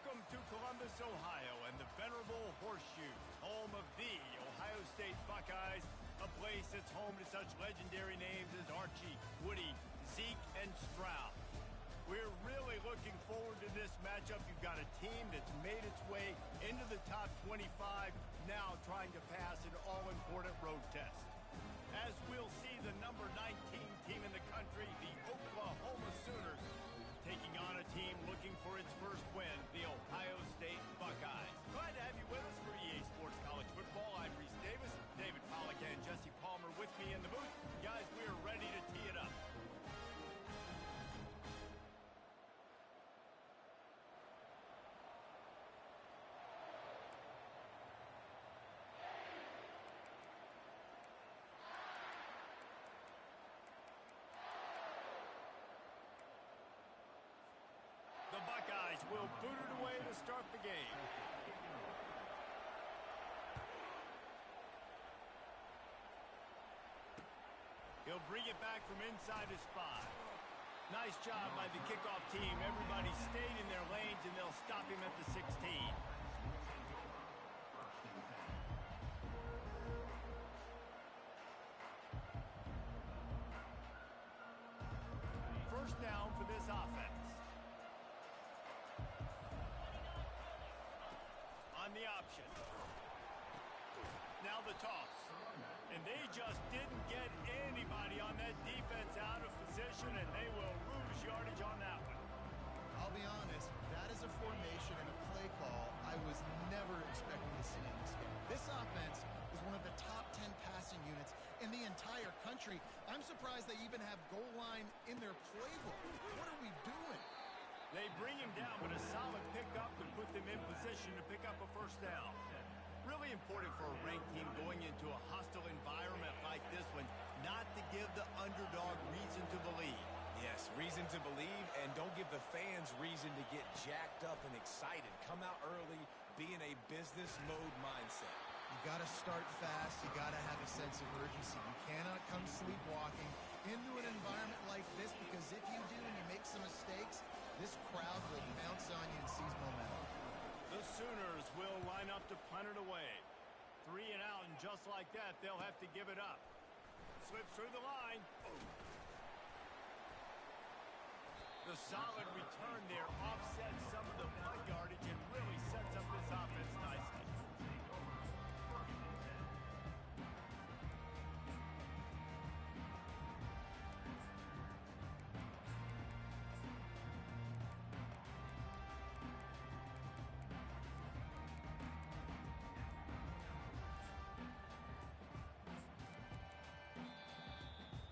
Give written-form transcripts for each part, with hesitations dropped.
Welcome to Columbus, Ohio, and the venerable Horseshoe, home of the Ohio State Buckeyes, a place that's home to such legendary names as Archie, Woody, Zeke, and Stroud. We're really looking forward to this matchup. You've got a team that's made its way into the top 25, now trying to pass an all-important road test. As we'll see the number 19 team in the country, the Oklahoma Sooners, taking on a team looking for its first win, the Ohio State Buckeyes. Glad to have you with us for EA Sports College Football. I'm Reese Davis, David Pollack and Jesse Palmer with me in the booth. Guys, we are ready to tee it up. The Buckeyes will boot it away to start the game. He'll bring it back from inside his 5. Nice job by the kickoff team. Everybody stayed in their lanes, and they'll stop him at the 16. First down for this offense. On the option. Now the toss. And they just didn't get anybody on that defense out of position, and they will lose yardage on that one. I'll be honest, that is a formation and a play call I was never expecting to see in this game. This offense is one of the top 10 passing units in the entire country. I'm surprised they even have goal line in their playbook. What are we doing? They bring him down, but a solid pickup would put them in position to pick up a first down. Really important for a ranked team going into a hostile environment like this one, not to give the underdog reason to believe. Yes, reason to believe, and don't give the fans reason to get jacked up and excited. Come out early, be in a business mode mindset. You got to start fast. You got to have a sense of urgency. You cannot come sleepwalking into an environment like this, because if you do and you make some mistakes, this crowd will bounce on you and seize momentum. The Sooners will line up to punt it away. 3 and out, and just like that, they'll have to give it up. Slips through the line. The solid return there offsets some of the punt yardage and really sets up this offense nicely.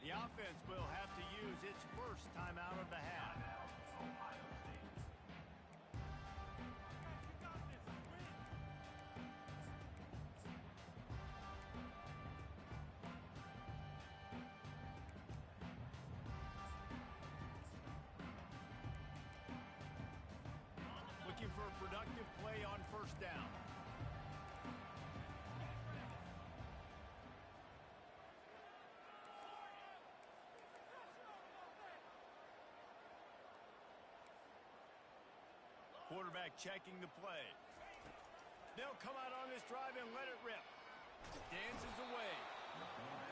The offense will have to use its first timeout of the half. Looking for a productive play on first down. Quarterback checking the play. They'll come out on this drive and let it rip. Dances away.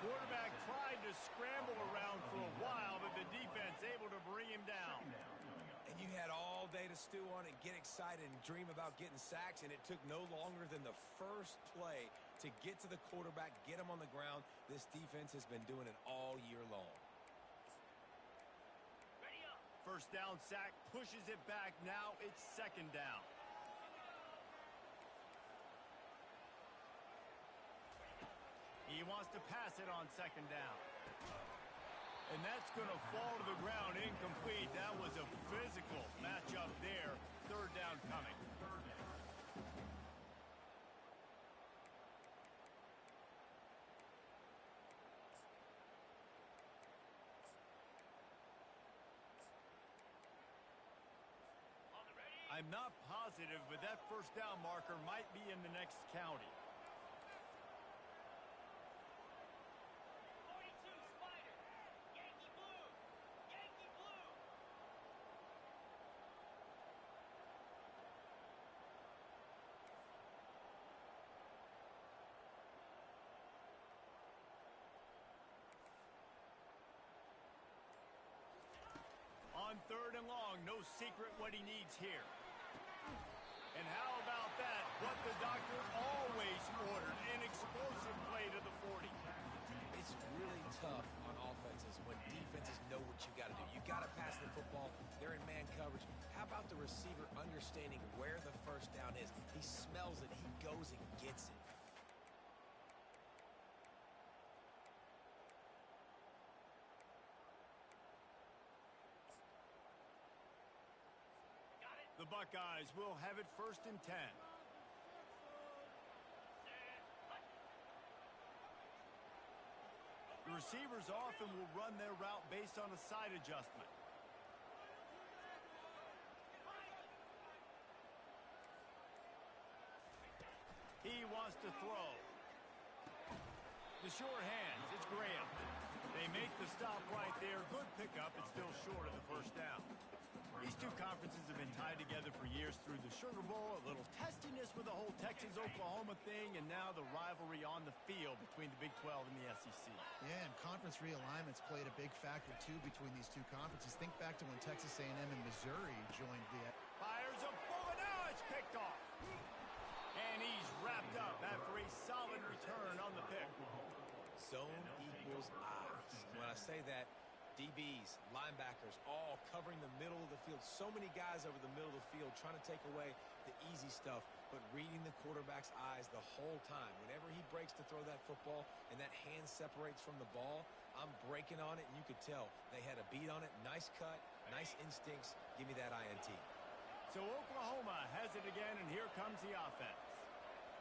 Quarterback tried to scramble around for a while, but the defense able to bring him down. And you had all day to stew on it, get excited, and dream about getting sacks, and it took no longer than the first play to get to the quarterback, get him on the ground. This defense has been doing it all year long. First down sack, pushes it back. Now it's second down. He wants to pass it on second down. And that's going to fall to the ground incomplete. That was a physical matchup there. Third down coming. I'm not positive, but that first down marker might be in the next county. 42 Spider, Yankee Blue, Yankee Blue. 3rd and long. No secret what he needs here. And how about that? What the doctor always ordered, an explosive play to the 40. It's really tough on offenses when defenses know what you got to do. You got to pass the football. They're in man coverage. How about the receiver understanding where the first down is? He smells it. He goes and gets it. The Buckeyes will have it 1st and 10. The receivers often will run their route based on a side adjustment. He wants to throw. The short hands, it's Graham. They make the stop right there. Good pickup, it's still short of the 1st down. These two conferences have been tied together for years through the Sugar Bowl, a little testiness with the whole Texas-Oklahoma thing, and now the rivalry on the field between the Big 12 and the SEC. Yeah, and conference realignments played a big factor, too, between these two conferences. Think back to when Texas A&M and Missouri joined the... Fires a bullet, now it's picked off. And he's wrapped up after a solid return on the pick. Zone equals eyes. When I say that, DBs, linebackers, all covering the middle of the field. So many guys over the middle of the field trying to take away the easy stuff, but reading the quarterback's eyes the whole time. Whenever he breaks to throw that football and that hand separates from the ball, I'm breaking on it, and you could tell they had a beat on it. Nice cut, nice instincts. Give me that INT. So Oklahoma has it again, and here comes the offense.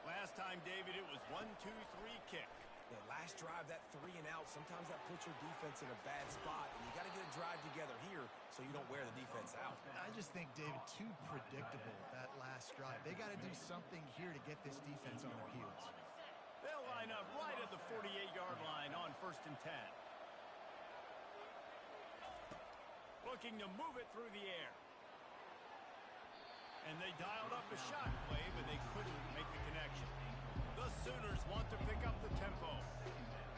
Last time, David, it was 1-2-3 kick. The last drive, that 3 and out, sometimes that puts your defense in a bad spot, and you got to get a drive together here so you don't wear the defense out. I just think, David, too predictable, that last drive. They got to do something here to get this defense on their heels. They'll line up right at the 48-yard line on 1st and 10. Looking to move it through the air. And they dialed up a shot play, but they couldn't make the connection. The Sooners want to pick up the tempo.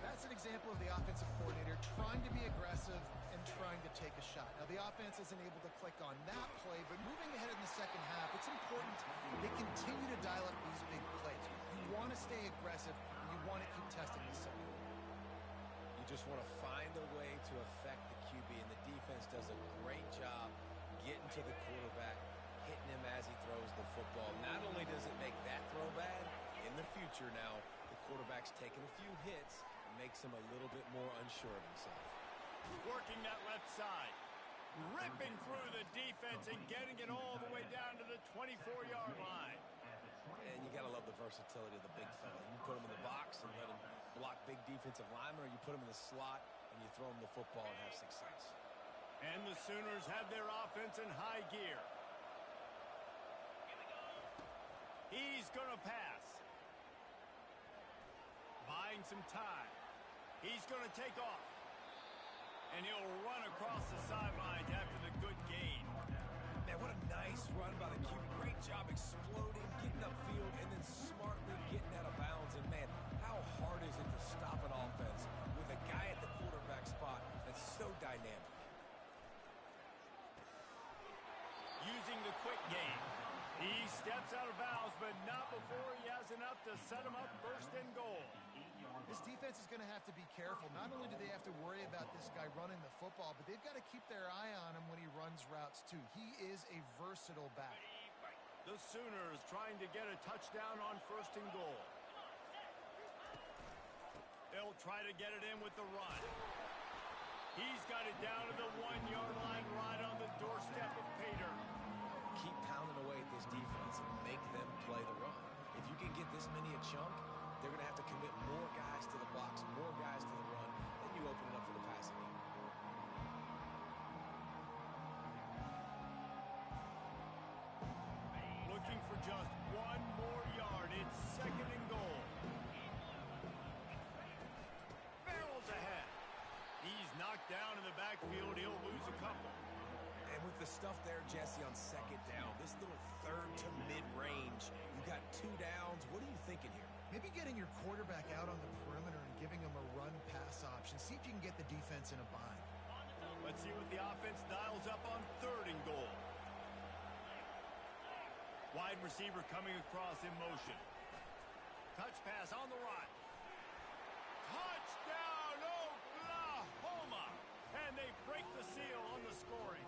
That's an example of the offensive coordinator trying to be aggressive and trying to take a shot. Now, the offense isn't able to click on that play, but moving ahead in the second half, it's important they continue to dial up these big plays. You want to stay aggressive, and you want to keep testing the second. You just want to find a way to affect the QB, and the defense does a great job getting to the quarterback, hitting him as he throws the football. Not only does it make that throw bad, in the future now, the quarterback's taking a few hits and makes him a little bit more unsure of himself. Working that left side. Ripping through the defense and getting it all the way down to the 24-yard line. And you got to love the versatility of the big fella. You put him in the box and let him block big defensive linemen, or you put him in the slot and you throw him the football and have success. And the Sooners have their offense in high gear. He's going to pass. Buying some time. He's going to take off. And he'll run across the sidelines after the good gain. Man, what a nice run by the QB. Great job exploding, getting upfield, and then smartly getting out of bounds. And, man, how hard is it to stop an offense with a guy at the quarterback spot that's so dynamic? Using the quick game. He steps out of bounds, but not before he has enough to set him up 1st and goal. This defense is going to have to be careful. Not only do they have to worry about this guy running the football, but they've got to keep their eye on him when he runs routes, too. He is a versatile back. The Sooners trying to get a touchdown on 1st and goal. They'll try to get it in with the run. He's got it down to the 1-yard line right on the doorstep of Pater. Keep pounding away at this defense and make them play the run. If you can get this many a chunk, they're going to have to commit more guys to the box, more guys to the run, then you open it up for the passing game. Looking for just 1 more yard. It's 2nd and goal. Barrels ahead. He's knocked down in the backfield. He'll lose a couple. And with the stuff there, Jesse, on 2nd down, this little 3rd to mid-range, you got 2 downs. What are you thinking here? Maybe getting your quarterback out on the perimeter and giving him a run-pass option. See if you can get the defense in a bind. Let's see what the offense dials up on 3rd and goal. Wide receiver coming across in motion. Touch pass on the run. Touchdown, Oklahoma! And they break the seal on the scoring.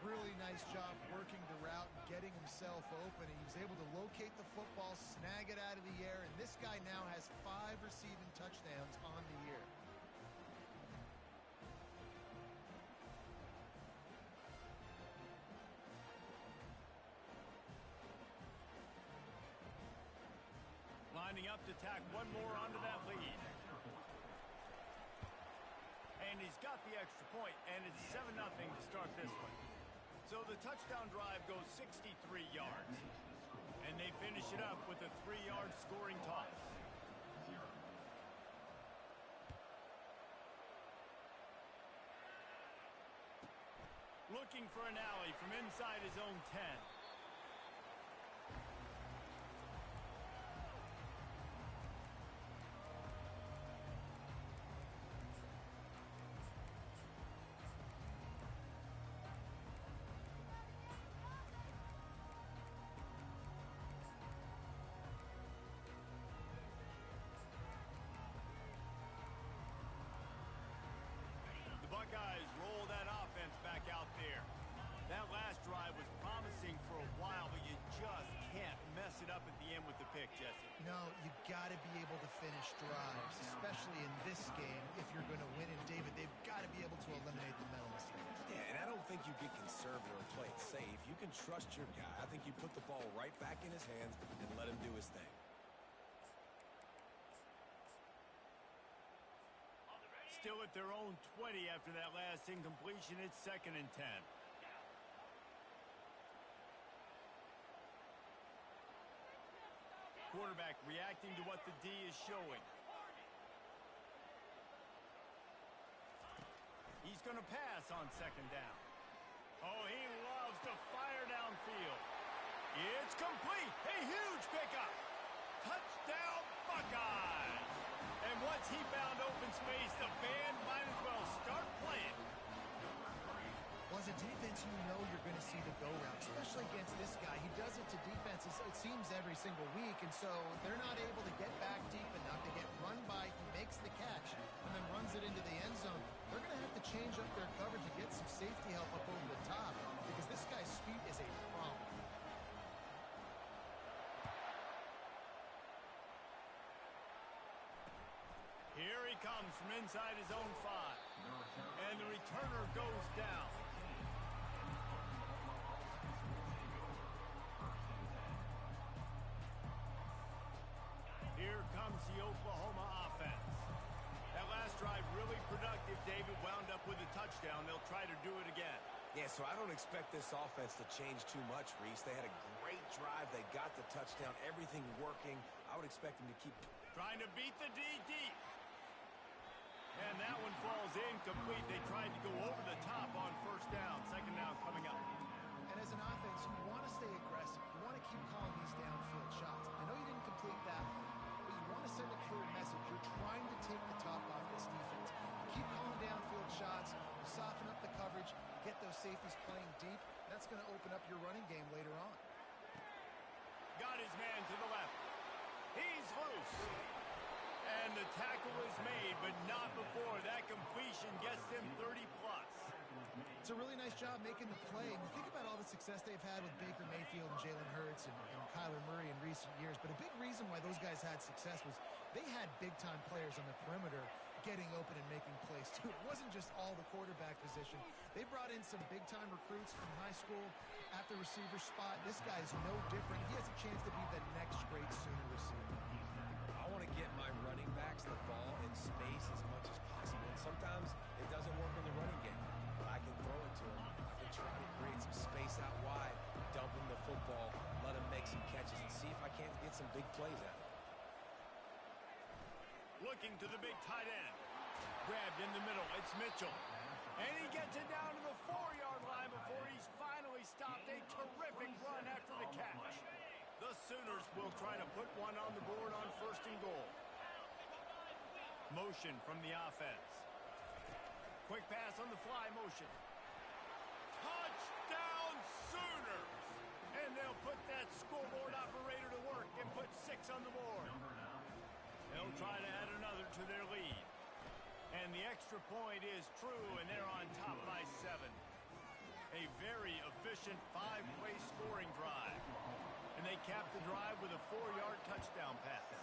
Really nice job working the route and getting himself open. He was able to locate the football, snag it out of the air, and this guy now has 5 receiving touchdowns on the year. Lining up to tack one more onto that lead. And he's got the extra point, and it's 7-0 to start this one. So the touchdown drive goes 63 yards. And they finish it up with a 3-yard scoring toss. Looking for an alley from inside his own 10. Buckeyes roll that offense back out there. That last drive was promising for a while, but you just can't mess it up at the end with the pick, Jesse. No, you got to be able to finish drives, especially in this game if you're going to win. And David, they've got to be able to eliminate the mental mistakes. Yeah, and I don't think you get conservative or play it safe. You can trust your guy. I think you put the ball right back in his hands and let him do his thing. Still at their own 20 after that last incompletion. It's 2nd and 10. Quarterback reacting to what the D is showing. He's going to pass on 2nd down. Oh, he loves to fire downfield. It's complete. A huge pickup. Touchdown, Buckeyes. And once he found open space, the band might as well start playing. Well, as a defense, you know you're going to see the go route, especially against this guy. He does it to defenses, it seems, every single week, and so they're not able to get back deep enough to get run by. He makes the catch and then runs it into the end zone. They're going to have to change up their coverage and get some safety help up over the top because this guy's speed is a problem. Here he comes from inside his own 5. And the returner goes down. Here comes the Oklahoma offense. That last drive really productive. David wound up with a touchdown. They'll try to do it again. Yeah, so I don't expect this offense to change too much, Reese. They had a great drive. They got the touchdown. Everything working. I would expect them to keep trying to beat the D deep. And that one falls incomplete. They tried to go over the top on 1st down. 2nd down coming up. And as an offense, you want to stay aggressive. You want to keep calling these downfield shots. I know you didn't complete that one, but you want to send a clear message. You're trying to take the top off this defense. Keep calling downfield shots. Soften up the coverage. Get those safeties playing deep. That's going to open up your running game later on. Got his man to the left. He's loose. And the tackle is made, but not before. That completion gets them 30-plus. It's a really nice job making the play. And you think about all the success they've had with Baker Mayfield and Jalen Hurts and Kyler Murray in recent years. But a big reason why those guys had success was they had big-time players on the perimeter getting open and making plays, too. It wasn't just all the quarterback position. They brought in some big-time recruits from high school at the receiver spot. This guy is no different. He has a chance to be the next great Sooner receiver. I want to get my running backs the ball in space as much as possible. And sometimes it doesn't work in the running game, but I can throw it to him. I can try to create some space out wide, dump him the football, let him make some catches, and see if I can't get some big plays out of it. Looking to the big tight end. Grabbed in the middle. It's Mitchell. And he gets it down to the 4-yard line before he's finally stopped. A terrific run after the catch. The Sooners will try to put one on the board on 1st and goal. Motion from the offense. Quick pass on the fly motion. Touchdown Sooners! And they'll put that scoreboard operator to work and put 6 on the board. They'll try to add another to their lead. And the extra point is true, and they're on top by 7. A very efficient 5-play scoring drive. And they cap the drive with a 4-yard touchdown pass.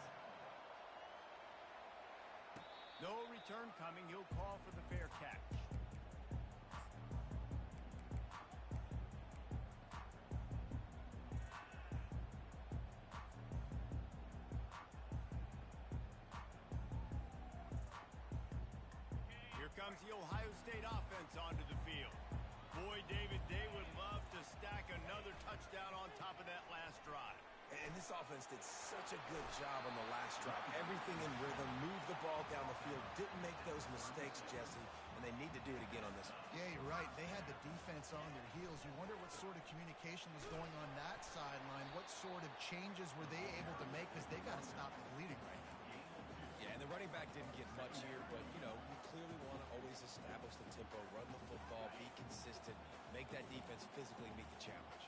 No return coming. He'll call for the fair catch. Here comes the Ohio State offense onto the field. Boy, David, they would love to stack another touchdown on top of that last drive. And this offense did such a good job on the last drive. Everything in rhythm, moved the ball down the field, didn't make those mistakes, Jesse, and they need to do it again on this one. Yeah, you're right. They had the defense on their heels. You wonder what sort of communication was going on that sideline. What sort of changes were they able to make, because they got to stop the bleeding right now. Yeah, and the running back didn't get much here, but, you know, you clearly want to always establish the tempo, run the football, be consistent, make that defense physically meet the challenge.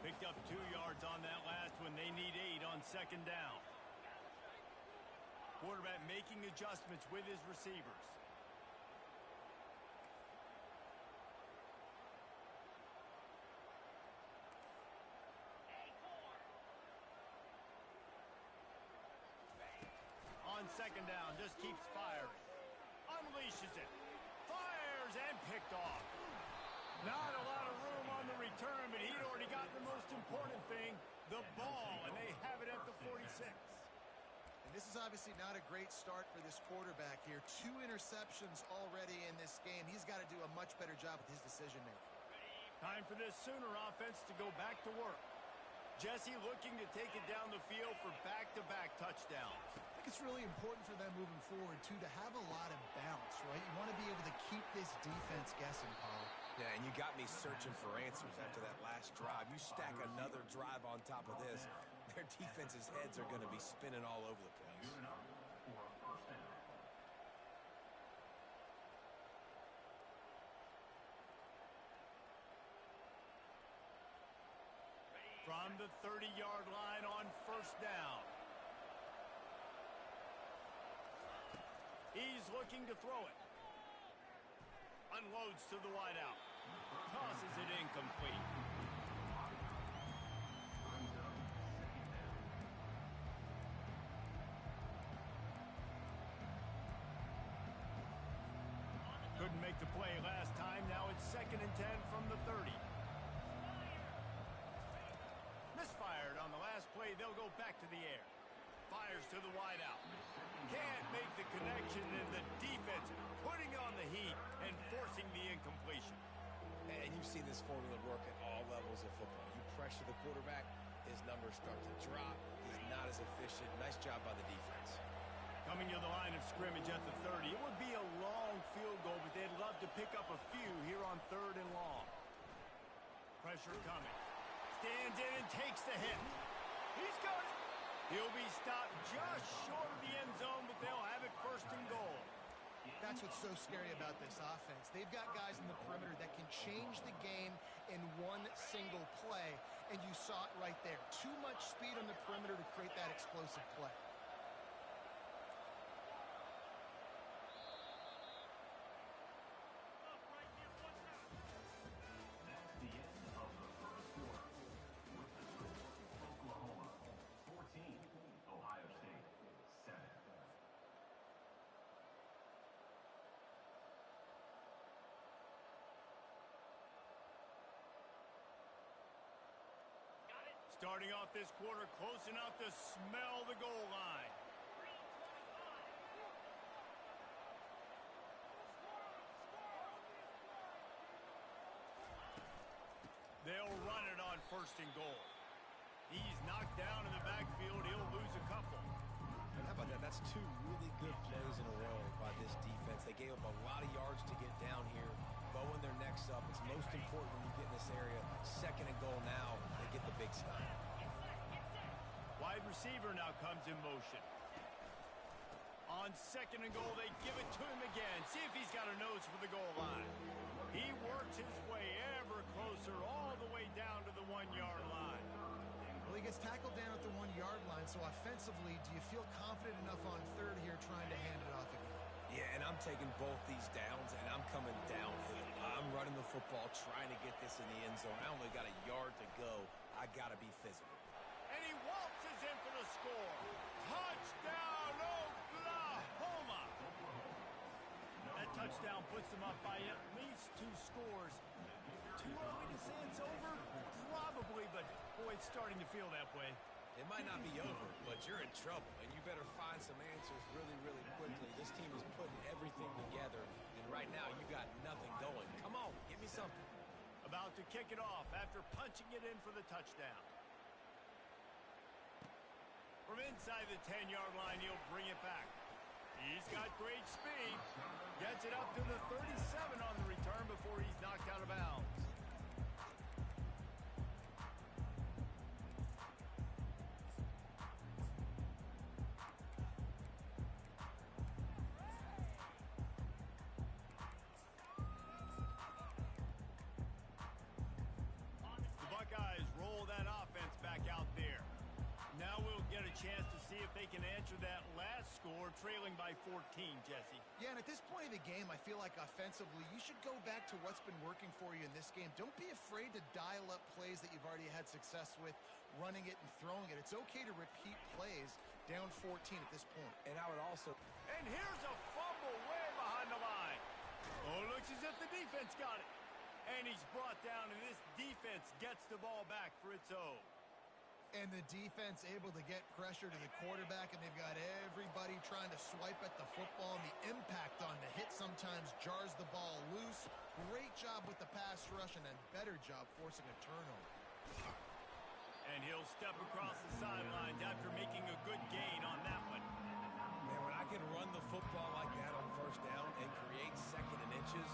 Picked up 2 yards on that last one. They need 8 on 2nd down. Quarterback making adjustments with his receivers. On 2nd down, just keeps firing. Unleashes it. Fires and picked off. Not a lot of room on the return, but he'd already gotten the most important thing, the ball, and they have it at the 46. And this is obviously not a great start for this quarterback here. 2 interceptions already in this game. He's got to do a much better job with his decision-making. Time for this Sooner offense to go back to work. Jesse looking to take it down the field for back-to-back touchdowns. I think it's really important for them moving forward, too, to have a lot of bounce, right? You want to be able to keep this defense guessing, Paul. Yeah, and you got me searching for answers after that last drive. You stack another drive on top of this, their defense's heads are going to be spinning all over the place. From the 30-yard line on 1st down. He's looking to throw it. Unloads to the wideout. Tosses it incomplete. Couldn't make the play last time. Now it's 2nd and 10 from the 30. Misfired on the last play. They'll go back to the air. Fires to the wideout. Can't make the connection, and the defense putting on the heat and forcing the incompletion. And you've seen this formula work at all levels of football. You pressure the quarterback, his numbers start to drop. He's not as efficient. Nice job by the defense. Coming to the line of scrimmage at the 30. It would be a long field goal, but they'd love to pick up a few here on 3rd and long. Pressure coming. Stands in and takes the hit. He's got it. He'll be stopped just short of the end zone, but they'll have it 1st and goal. That's what's so scary about this offense. They've got guys in the perimeter that can change the game in one single play, and you saw it right there. Too much speed on the perimeter to create that explosive play. Starting off this quarter close enough to smell the goal line. They'll run it on 1st and goal. He's knocked down in the backfield. He'll lose a couple. And how about that? That's 2 really good plays in a row by this defense. They gave up a lot of yards to get down here. Bowing their necks up. It's most important when you get in this area. 2nd and goal now. They get the big stop. Wide receiver now comes in motion. On 2nd and goal, they give it to him again. See if he's got a nose for the goal gets tackled down at the 1-yard line, so offensively, do you feel confident enough on third here trying to hand it off again? Yeah, and I'm taking both these downs, and I'm coming downhill. I'm running the football, trying to get this in the end zone. I only got a yard to go. I got to be physical. And he waltzes in for the score. Touchdown, Oklahoma! That touchdown puts them up by at least 2 scores. Too early to say it's over? Probably, but boy, it's starting to feel that way. It might not be over, but you're in trouble, and you better find some answers really, really quickly. This team is putting everything together, and right now you got nothing going. Come on, give me something. About to kick it off after punching it in for the touchdown. From inside the 10-yard line, he'll bring it back. He's got great speed. Gets it up to the 37 on the return before he's knocked out of bounds. The Buckeyes roll that offense back out there. Now we'll get a chance to see if they can answer that last score, trailing by 14, Jesse. Yeah, and at this point of the game, I feel like offensively, you should go back to what's been working for you in this game. Don't be afraid to dial up plays that you've already had success with, running it and throwing it. It's okay to repeat plays down 14 at this point. And I would also... And here's a fumble way behind the line. Oh, looks as if the defense got it. And he's brought down, and this defense gets the ball back for its own. And the defense able to get pressure to the quarterback, and they've got everybody trying to swipe at the football, and the impact on the hit sometimes jars the ball loose. Great job with the pass rush, and a better job forcing a turnover. And he'll step across the sidelines after making a good gain on that one. Man, when I can run the football like that on first down and create second and inches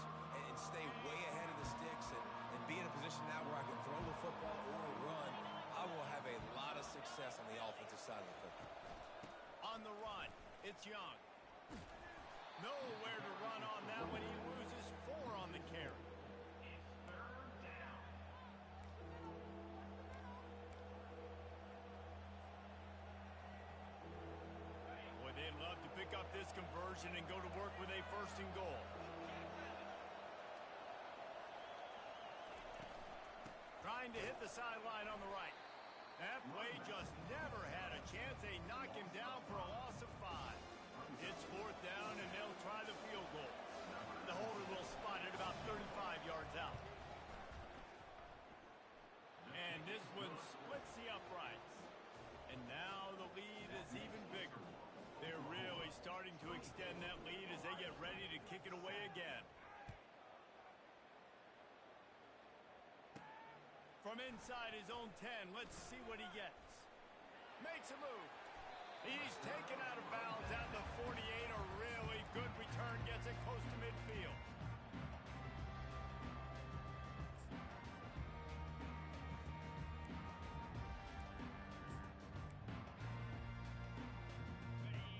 and stay way ahead of the sticks and be in a position now where I can throw the football or run, I will have a lot of success on the offensive side of the football. On the run, it's Young. Nowhere to run on that one. He loses 4 on the carry. Boy, they'd love to pick up this conversion and go to work with a 1st and goal. Trying to hit the sideline on the right. That play just never had a chance. They knock him down for a loss of 5. It's 4th down, and they'll try the field goal. The holder will spot it about 35 yards out. And this one splits the uprights. And now the lead is even bigger. They're really starting to extend that lead as they get ready to kick it away again. From inside his own 10, let's see what he gets. Makes a move. He's taken out of bounds at the 48. A really good return, gets it close to midfield.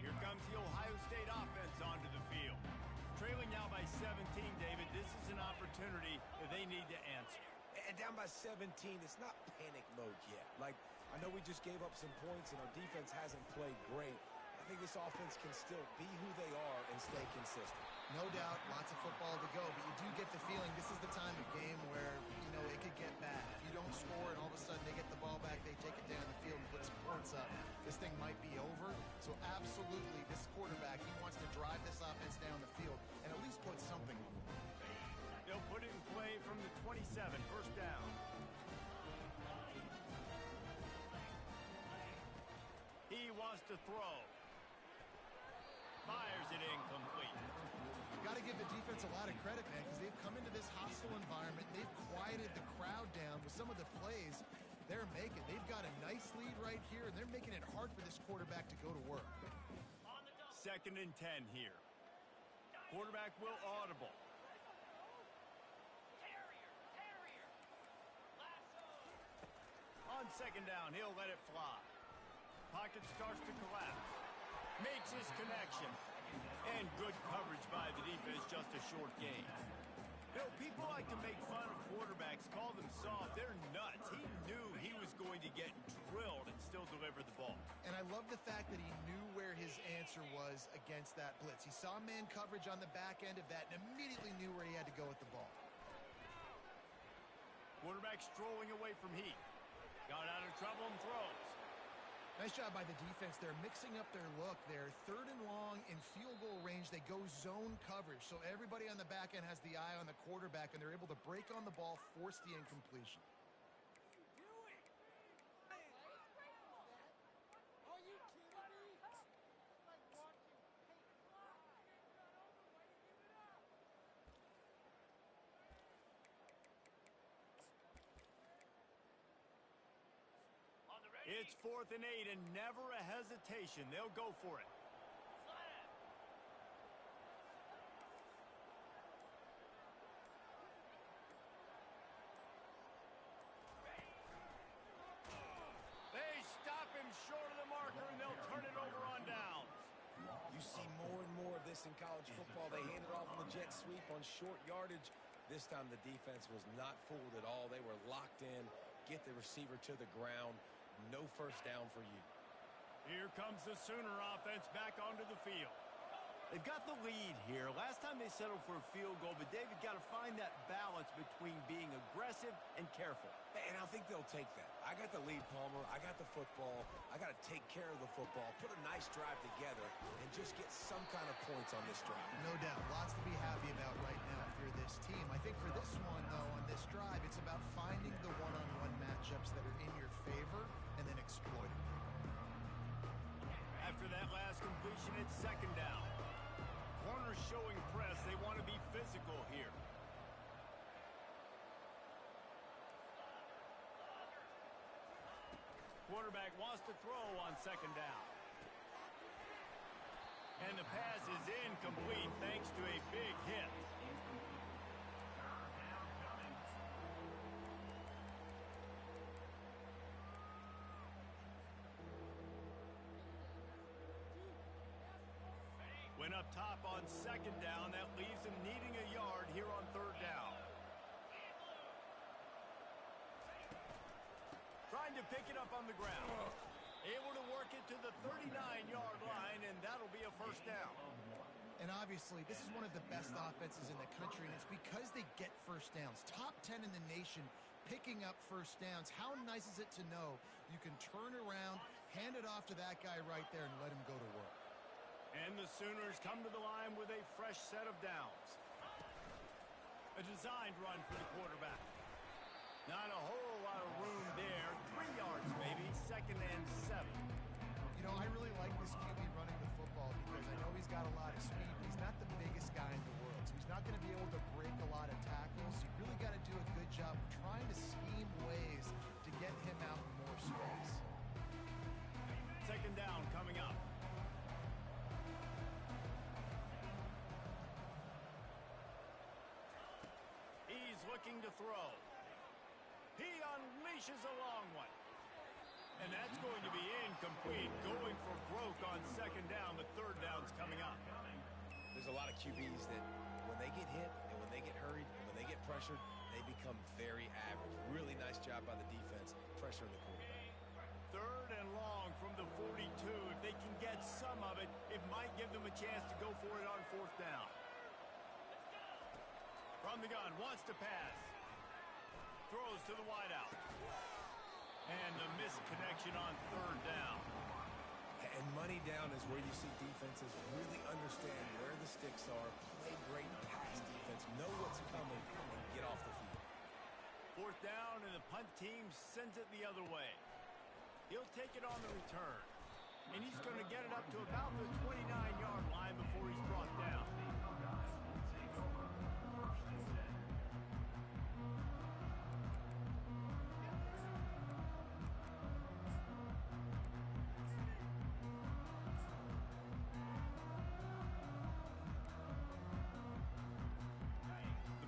Here comes the Ohio State offense onto the field. Trailing now by 17, David. This is an opportunity that they need to answer. And down by 17, it's not panic mode yet. Like, I know we just gave up some points and our defense hasn't played great. I think this offense can still be who they are and stay consistent. No doubt, lots of football to go, but you do get the feeling this is the time of game where, it could get bad. If you don't score and all of a sudden they get the ball back, they take it down the field and put some points up, this thing might be over. So absolutely, this quarterback, he wants to drive this offense down the field and at least put something on it. They'll put it in play from the 27, 1st down. He wants to throw. Fires it incomplete. Got to give the defense a lot of credit, man, because they've come into this hostile environment. They've quieted the crowd down with some of the plays they're making. They've got a nice lead right here, and they're making it hard for this quarterback to go to work. 2nd and 10 here. Quarterback will audible. On 2nd down, he'll let it fly. Pocket starts to collapse. Makes his connection. And good coverage by the defense, just a short gain. People like to make fun of quarterbacks, call them soft. They're nuts. He knew he was going to get drilled and still deliver the ball. And I love the fact that he knew where his answer was against that blitz. He saw man coverage on the back end of that and immediately knew where he had to go with the ball. Quarterback strolling away from Heath. Got out of trouble and throws. Nice job by the defense. They're mixing up their look. They're 3rd and long in field goal range. They go zone coverage. So everybody on the back end has the eye on the quarterback, and they're able to break on the ball, force the incompletion. It's 4th and 8 and never a hesitation. They'll go for it. They stop him short of the marker, and they'll turn it over on downs. You see more and more of this in college football. They hand it off on the jet sweep on short yardage. This time the defense was not fooled at all. They were locked in. Get the receiver to the ground. No first down for you. Here comes the Sooner offense back onto the field. They've got the lead here. Last time they settled for a field goal, but David got to find that balance between being aggressive and careful. And I think they'll take that. I got the lead, Palmer. I got the football. I got to take care of the football, put a nice drive together, and just get some kind of points on this drive. No doubt. Lots to be happy about right now if you're this team. I think for this one, though, on this drive, it's about finding the one-on-one matchups that are in your favor and then exploiting them. After that last completion, it's 2nd down. Corners showing press. They want to be physical here. Quarterback wants to throw on 2nd down. And the pass is incomplete thanks to a big hit. Went up top on 2nd down. That leaves him needing a yard here on 3rd down. Trying to pick it up on the ground. Able to work it to the 39-yard line, and that'll be a 1st down. And obviously, this is one of the best offenses in the country, and it's because they get first downs. Top 10 in the nation picking up first downs. How nice is it to know you can turn around, hand it off to that guy right there, and let him go to work. And the Sooners come to the line with a fresh set of downs. A designed run for the quarterback. Not a whole lot of room there. 3 yards maybe, 2nd and 7. You know, I really like this QB running the football because I know he's got a lot of speed, but he's not the biggest guy in the world. So he's not going to be able to break a lot of tackles. You really got to do a good job of trying to scheme ways to get him out in more space. 2nd down coming up. He's looking to throw. He unleashes a long one. And that's going to be incomplete. Going for broke on 2nd down. The 3rd down's coming up. There's a lot of QBs that when they get hit and when they get hurried and when they get pressured, they become very average. Really nice job by the defense pressuring the quarterback. 3rd and long from the 42. If they can get some of it, it might give them a chance to go for it on 4th down. From the gun, wants to pass. Throws to the wideout. And a missed connection on 3rd down. And money down is where you see defenses really understand where the sticks are, play great pass defense, know what's coming, and get off the field. 4th down, and the punt team sends it the other way. He'll take it on the return. And he's going to get it up to about the 29-yard line before he's brought down.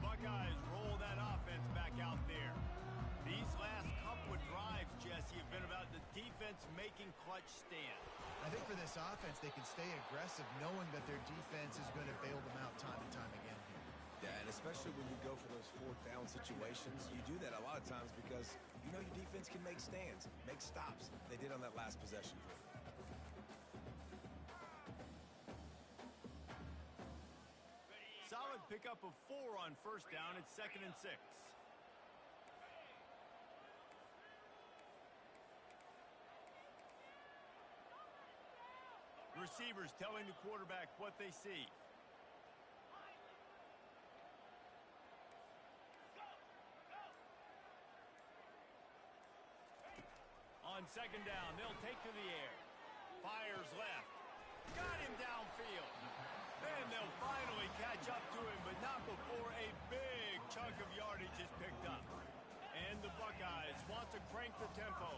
Buckeyes roll that offense back out there. These last couple of drives, Jesse, have been about the defense making clutch stands. I think for this offense, they can stay aggressive knowing that their defense is going to bail them out time and time again here. Yeah, and especially when you go for those 4th down situations, you do that a lot of times because you know your defense can make stands, make stops. They did on that last possession drive. Solid pickup of 4 on first down. It's 2nd and 6. Receivers telling the quarterback what they see. On 2nd down, they'll take to the air. Fires left. Got him downfield. Then they'll finally catch up to him, but not before a big chunk of yardage is picked up. And the Buckeyes want to crank the tempo.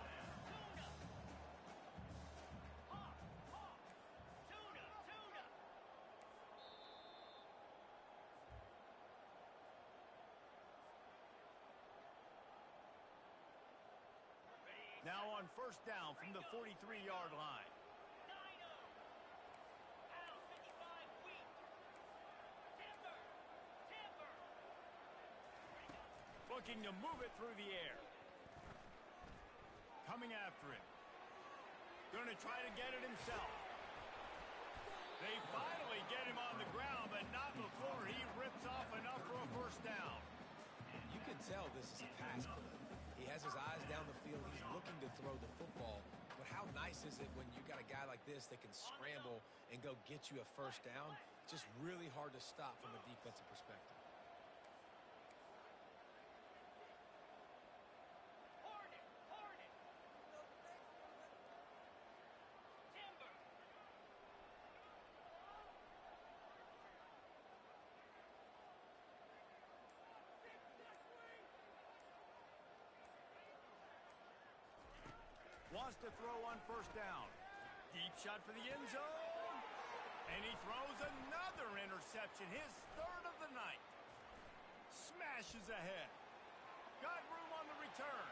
Now on first down from the 43-yard line. Looking to move it through the air. Coming after him. Going to try to get it himself. They finally get him on the ground, but not before he rips off enough for a first down. You can tell this is a pass play. He has his eyes down the field. He's looking to throw the football. But how nice is it when you got a guy like this that can scramble and go get you a first down? It's just really hard to stop from a defensive perspective. Wants to throw on first down. Deep shot for the end zone. And he throws another interception, his 3rd of the night. Smashes ahead. Got room on the return.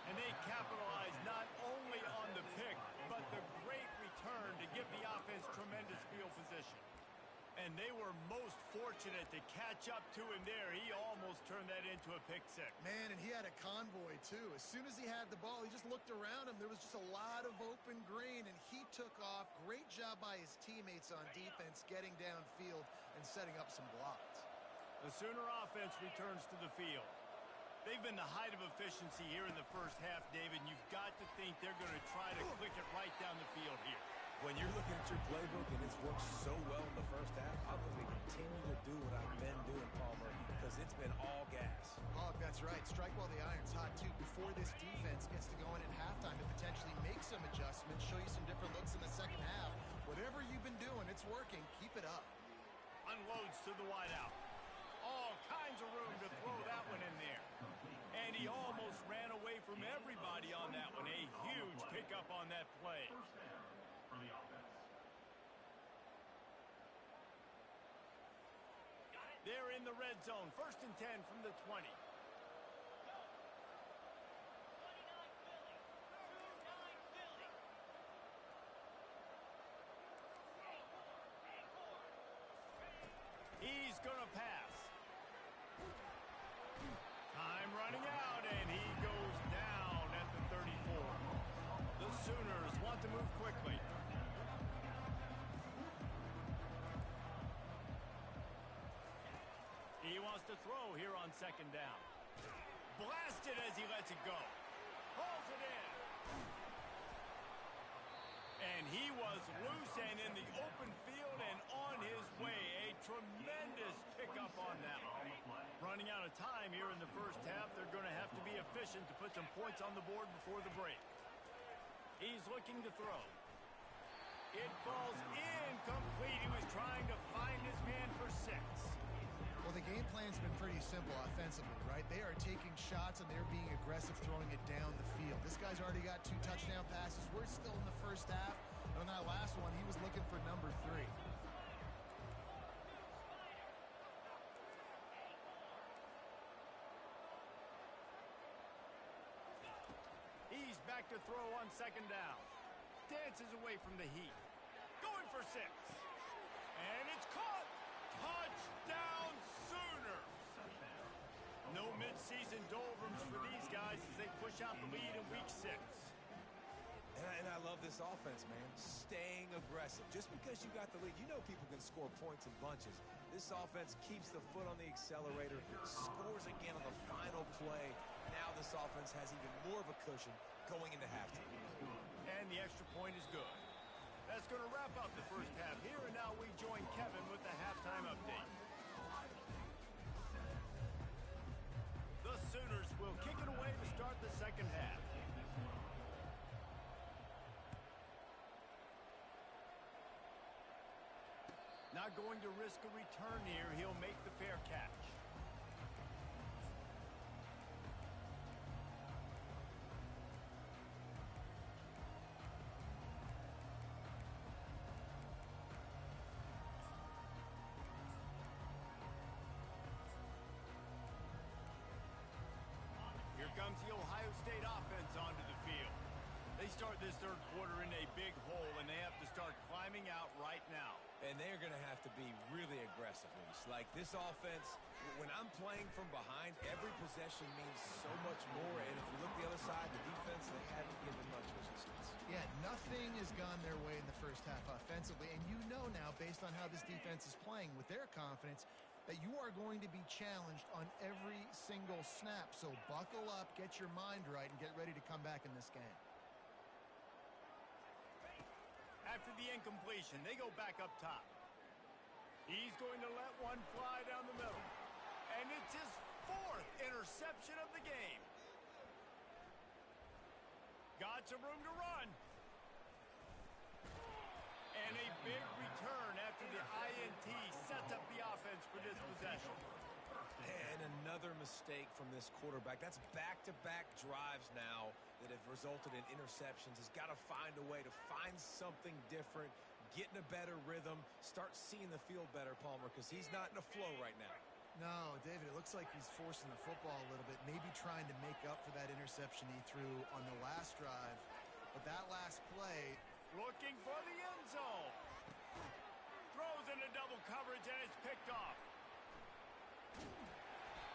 And they capitalize not only on the pick, but the great return to give the offense tremendous field position. And they were most fortunate to catch up to him there. He almost turned that into a pick six. Man, and he had a convoy, too. As soon as he had the ball, he just looked around him. There was just a lot of open green, and he took off. Great job by his teammates on defense, getting downfield and setting up some blocks. The Sooner offense returns to the field. They've been the height of efficiency here in the first half, David. You've got to think they're going to try to click it right down the field here. When you're looking at your playbook and it's worked so well in the first half, I'm going to continue to do what I've been doing, Palmer, because it's been all gas. Oh, that's right. Strike while the iron's hot, too, before this defense gets to go in at halftime to potentially make some adjustments, show you some different looks in the second half. Whatever you've been doing, it's working. Keep it up. Unloads to the wideout. All kinds of room to throw that one in there. And he almost ran away from everybody on that one. A huge pickup on that play. They're in the red zone. 1st and 10 from the 20. He's going to pass. Time running out, and he goes down at the 34. The Sooners want to move quickly. He wants to throw here on 2nd down. Blasted as he lets it go. Hauls it in. And he was loose and in the open field and on his way. A tremendous pickup on that one. Running out of time here in the first half. They're going to have to be efficient to put some points on the board before the break. He's looking to throw. It falls incomplete. He was trying to find his man for 6. Well, the game plan's been pretty simple offensively, right? They are taking shots and they're being aggressive, throwing it down the field. This guy's already got 2 touchdown passes. We're still in the first half. And on that last one, he was looking for number 3. He's back to throw on 2nd down. Dances away from the heat. Going for 6. And it's caught. Touchdown Sooners. No midseason doldrums for these guys. push out the lead in week 6. And I love this offense, man. Staying aggressive. Just because you got the lead, you know people can score points in bunches. This offense keeps the foot on the accelerator, scores again on the final play. Now this offense has even more of a cushion going into halftime. And the extra point is good. That's going to wrap up the first half here, and now we join Kevin with the halftime update. The Sooners will kick it away to start the second half. Not going to risk a return here. He'll make the fair catch. Here comes the Ohio State offense onto the field. They start this third quarter in a big hole, and they have to start climbing out right now. And they're going to have to be really aggressive, Reese. Like this offense, when I'm playing from behind, every possession means so much more. And if you look the other side, the defense, they haven't given much resistance. Yeah, nothing has gone their way in the first half offensively. And you know now, based on how this defense is playing with their confidence, that you are going to be challenged on every single snap. So buckle up, get your mind right, and get ready to come back in this game. After the incompletion, they go back up top. He's going to let one fly down the middle. And it's his 4th interception of the game. Got some room to run. And a big return after the INT sets up the offense for this possession. And another mistake from this quarterback. That's back-to-back drives now that have resulted in interceptions. He's got to find a way to find something different, get in a better rhythm, start seeing the field better, Palmer, because he's not in a flow right now. No, David, it looks like he's forcing the football a little bit, maybe trying to make up for that interception he threw on the last drive. But that last play... Looking for the end zone. Throws into double coverage, and it's picked off.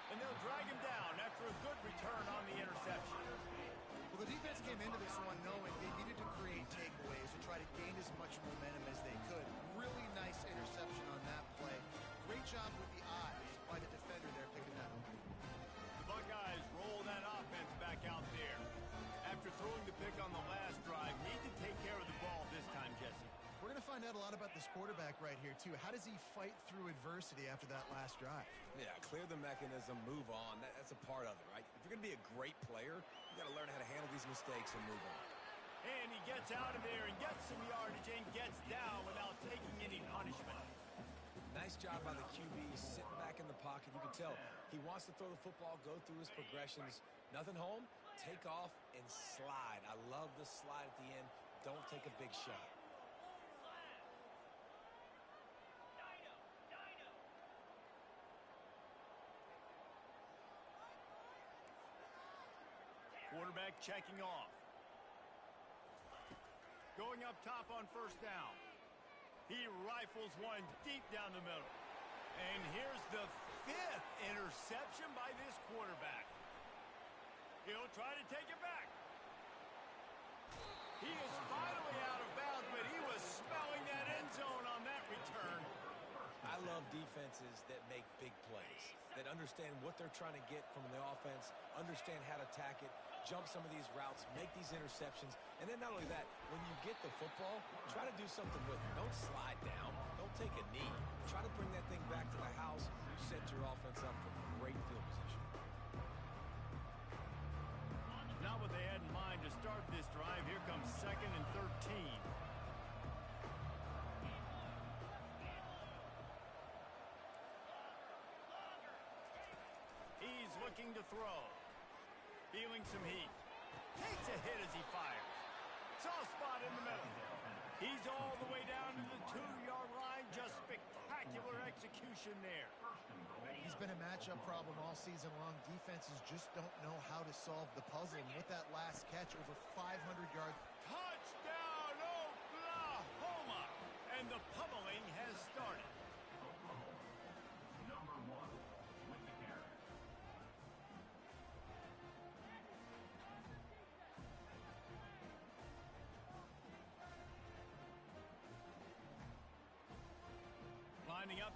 And they'll drag him down after a good return on the interception. Well, the defense came into this one knowing they needed to create takeaways to try to gain as much momentum as they could. Really nice interception on that play. Great job with the eyes by the defender there picking that up. The Buckeyes roll that offense back out there. After throwing the pick on the last drive, need to take care of the ball this time, Jesse. We're going to find out a lot about this quarterback right here, too. How does he fight through adversity after that last drive? Yeah, clear the mechanism, move on. That's a part of it, right? If you're going to be a great player, you got to learn how to handle these mistakes and move on. And he gets out of there and gets some yardage and gets down without taking any punishment. Nice job by the QB, sitting back in the pocket. You can tell he wants to throw the football, go through his progressions. Nothing home, take off and slide. I love the slide at the end. Don't take a big shot. Quarterback checking off. Going up top on first down. He rifles one deep down the middle. And here's the 5th interception by this quarterback. He'll try to take it back. He is finally out of bounds, but he was smelling that end zone on that return. I love defenses that make big plays, that understand what they're trying to get from the offense, understand how to attack it, jump some of these routes, make these interceptions, and then not only that, when you get the football, try to do something with it. Don't slide down. Don't take a knee. Try to bring that thing back to the house. You set your offense up for great field position. Not what they had in mind to start this drive. Here comes 2nd and 13. He's looking to throw. Feeling some heat. Takes a hit as he fires. Soft spot in the middle. He's all the way down to the 2-yard line. Just spectacular execution there. He's been a matchup problem all season long. Defenses just don't know how to solve the puzzle. And with that last catch, over 500 yards. Touchdown, Oklahoma! And the pummeling has started.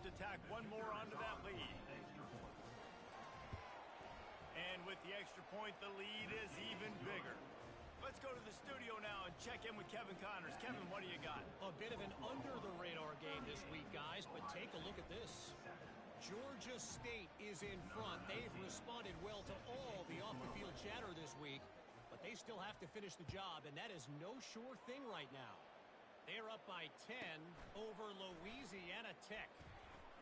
to tack one more onto that lead. And with the extra point, the lead is even bigger. Let's go to the studio now and check in with Kevin Connors. Kevin, what do you got? A bit of an under-the-radar game this week, guys, but take a look at this. Georgia State is in front. They've responded well to all the off-the-field chatter this week, but they still have to finish the job, and that is no sure thing right now. They're up by 10 over Louisiana Tech.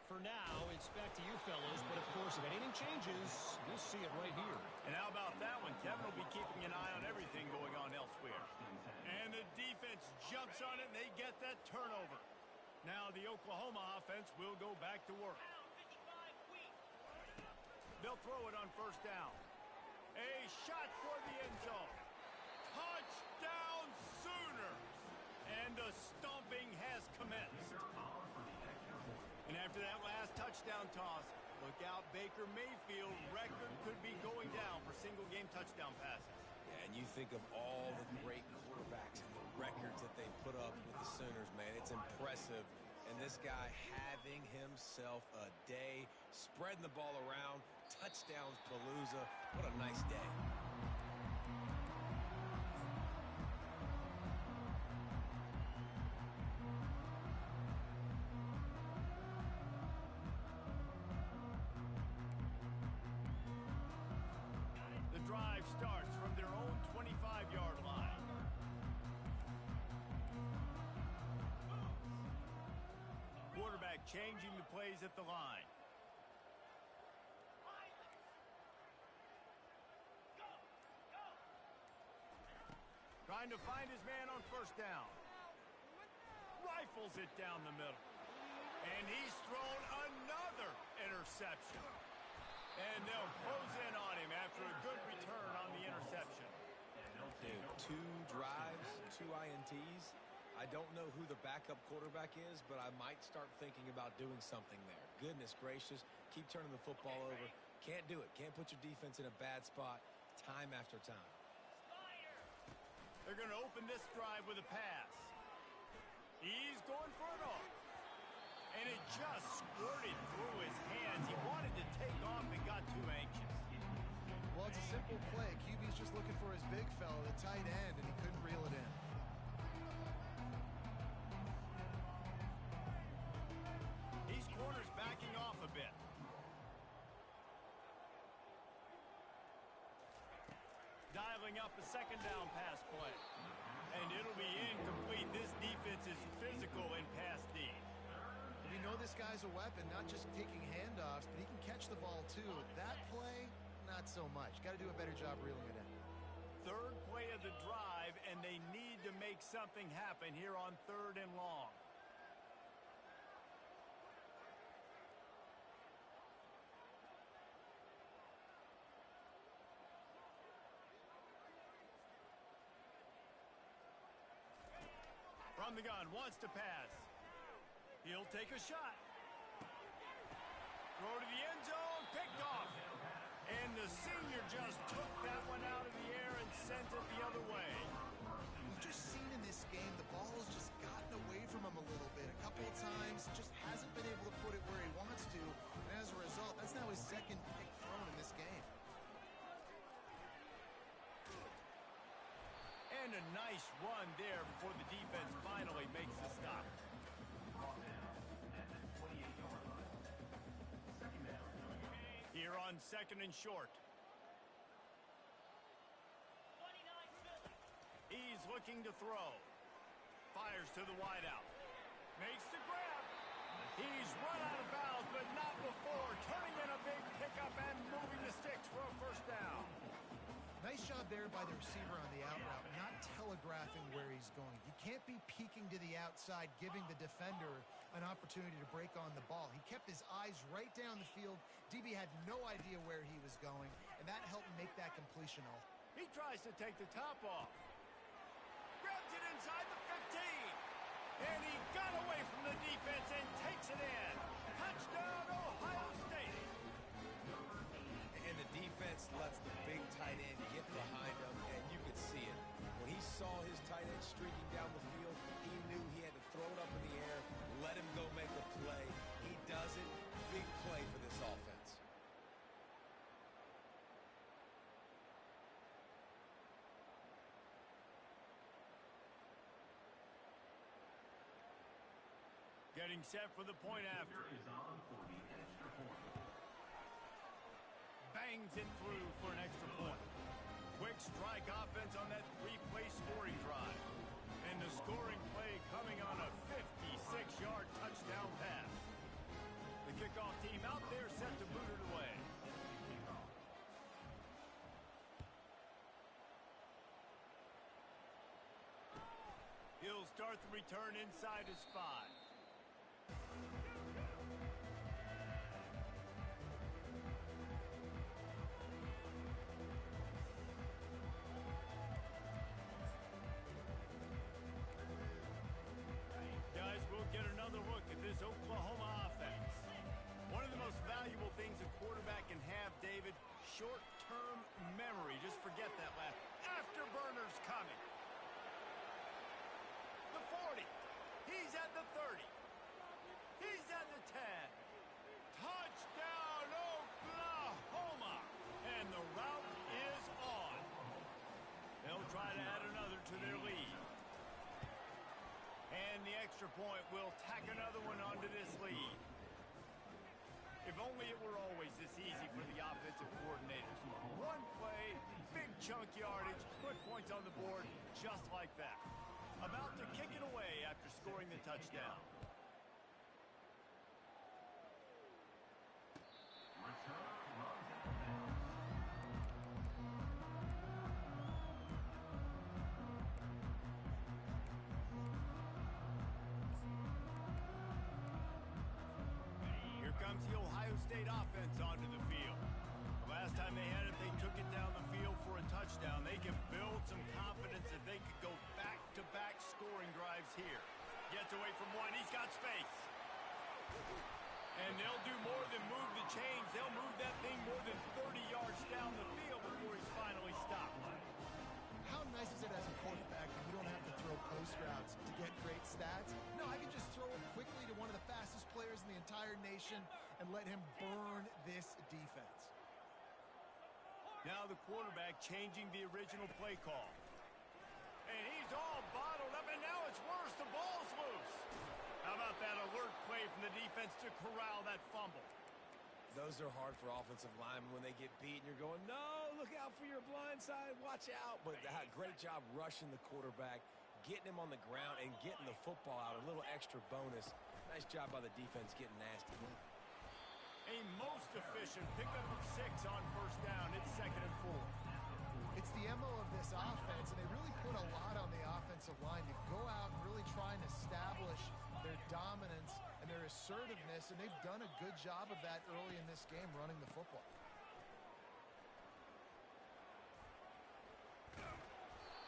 For now, it's back to you fellas, but of course, if anything changes, you'll see it right here. And how about that one? Kevin will be keeping an eye on everything going on elsewhere. And the defense jumps on it, and they get that turnover. Now the Oklahoma offense will go back to work. They'll throw it on first down. A shot for the end zone. Touchdown Sooners! And the stomping has commenced. And after that last touchdown toss, look out, Baker Mayfield record could be going down for single-game touchdown passes. Yeah, and you think of all the great quarterbacks and the records that they put up with the Sooners, man. It's impressive. And this guy having himself a day, spreading the ball around, touchdowns Palooza. What a nice day. The drive starts from their own 25-yard line. Quarterback changing the plays at the line. Trying to find his man on first down. Rifles it down the middle. And he's thrown another interception. And they'll close in on him after a good return on the interception. Dude, 2 drives, 2 INTs. I don't know who the backup quarterback is, but I might start thinking about doing something there. Goodness gracious, keep turning the football over. Can't do it. Can't put your defense in a bad spot time after time. They're going to open this drive with a pass. He's going for it all. And it just squirted through his hands. He wanted to take off and got too anxious. Well, it's a simple play. QB's just looking for his big fella, the tight end, and he couldn't reel it in. These corners backing off a bit. Dialing up a second down pass play. And it'll be incomplete. This defense is physical in pass D. We know this guy's a weapon, not just taking handoffs, but he can catch the ball too. That play, not so much. Got to do a better job reeling it in. Third play of the drive, and they need to make something happen here on 3rd and long. From the gun, wants to pass. He'll take a shot. Throw to the end zone, picked off. And the senior just took that one out of the air and sent it the other way. We've just seen in this game, the ball has just gotten away from him a little bit. A couple of times, just hasn't been able to put it where he wants to. And as a result, that's now his 2nd pick thrown in this game. And a nice run there before the defense finally makes the stop. Here on 2nd and short. He's looking to throw. Fires to the wideout. Makes the grab. He's run out of bounds, but not before. Turning in a big pickup and moving the sticks for a first down. Nice job there by the receiver on the out route, not telegraphing where he's going. You can't be peeking to the outside, giving the defender an opportunity to break on the ball. He kept his eyes right down the field. DB had no idea where he was going, and that helped make that completion all. He tries to take the top off. Grabs it inside the 15. And he got away from the defense and takes it in. Touchdown, Ohio State. And the defense lets the big tight end get behind him, and you could see it. When he saw his tight end streaking down the field, he knew he had to throw it up in the air, let him go make a play. He does it Getting set for the point after. Bangs it through for an extra point. Quick strike offense on that three-play scoring drive. And the scoring play coming on a 56-yard touchdown pass. The kickoff team out there set to boot it away. He'll start the return inside his 5. Guys, we'll get another look at this Oklahoma offense. One of the most valuable things a quarterback can have, David, short-term memory. Just forget that last. Afterburner's coming. The 40. He's at the 30. He's at the 10. Touchdown, Oklahoma. And the route is on. They'll try to add another to their lead. And the extra point will tack another one onto this lead. If only it were always this easy for the offensive coordinators. One play, big chunk yardage, put points on the board just like that. About to kick it away after scoring the touchdown. Here comes the Ohio State offense onto the field. The last time they had it, they took it down the field for a touchdown. They can build some confidence that they could go back-to-back scoring drives here. Gets away from one. He's got space. And they'll do more than move the chains. They'll move that thing more than 30 yards down the field before he's finally stopped. How nice is it as a quarterback that you don't have to throw post routes to get great stats? No, I can just throw it quickly to one of the fastest players in the entire nation and let him burn this defense. Now the quarterback changing the original play call. And he's all bottled up, and now it's worse. The ball's loose. How about that alert play from the defense to corral that fumble? Those are hard for offensive linemen when they get beat and you're going, no, look out for your blind side, watch out. But great job rushing the quarterback, getting him on the ground and getting the football out, a little extra bonus. Nice job by the defense getting nasty. A most efficient pickup of 6 on first down. It's 2nd and 4. It's the MO of this offense, and they really put a lot on the offensive line to go out and really try and establish their dominance and their assertiveness, and they've done a good job of that early in this game running the football.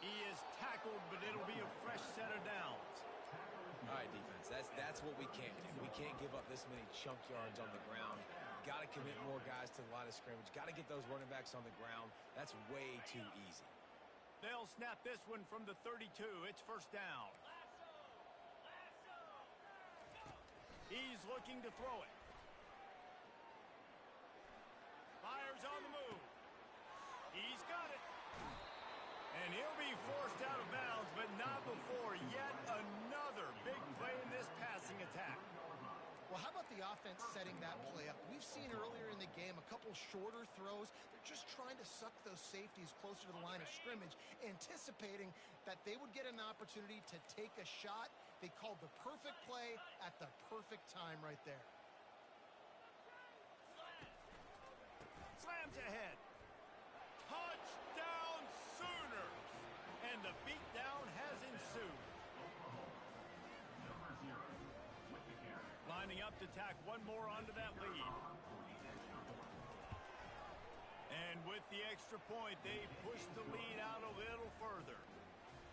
He is tackled, but it'll be a fresh set of downs. All right, defense, that's what we can't do. We can't give up this many chunk yards on the ground. Got to commit more guys to the line of scrimmage. Got to get those running backs on the ground. That's way too easy. They'll snap this one from the 32. It's first down. He's looking to throw it. Fires on the move. He's got it. And he'll be forced out of bounds, but not before yet another big play in this passing attack. Well, how about the offense setting that play up? We've seen earlier in the game a couple shorter throws. They're just trying to suck those safeties closer to the line of scrimmage, anticipating that they would get an opportunity to take a shot. They called the perfect play at the perfect time right there. Slams ahead. Touchdown Sooners! And the beatdown has ensued. Lining up to tack one more onto that lead. And with the extra point, they push the lead out a little further.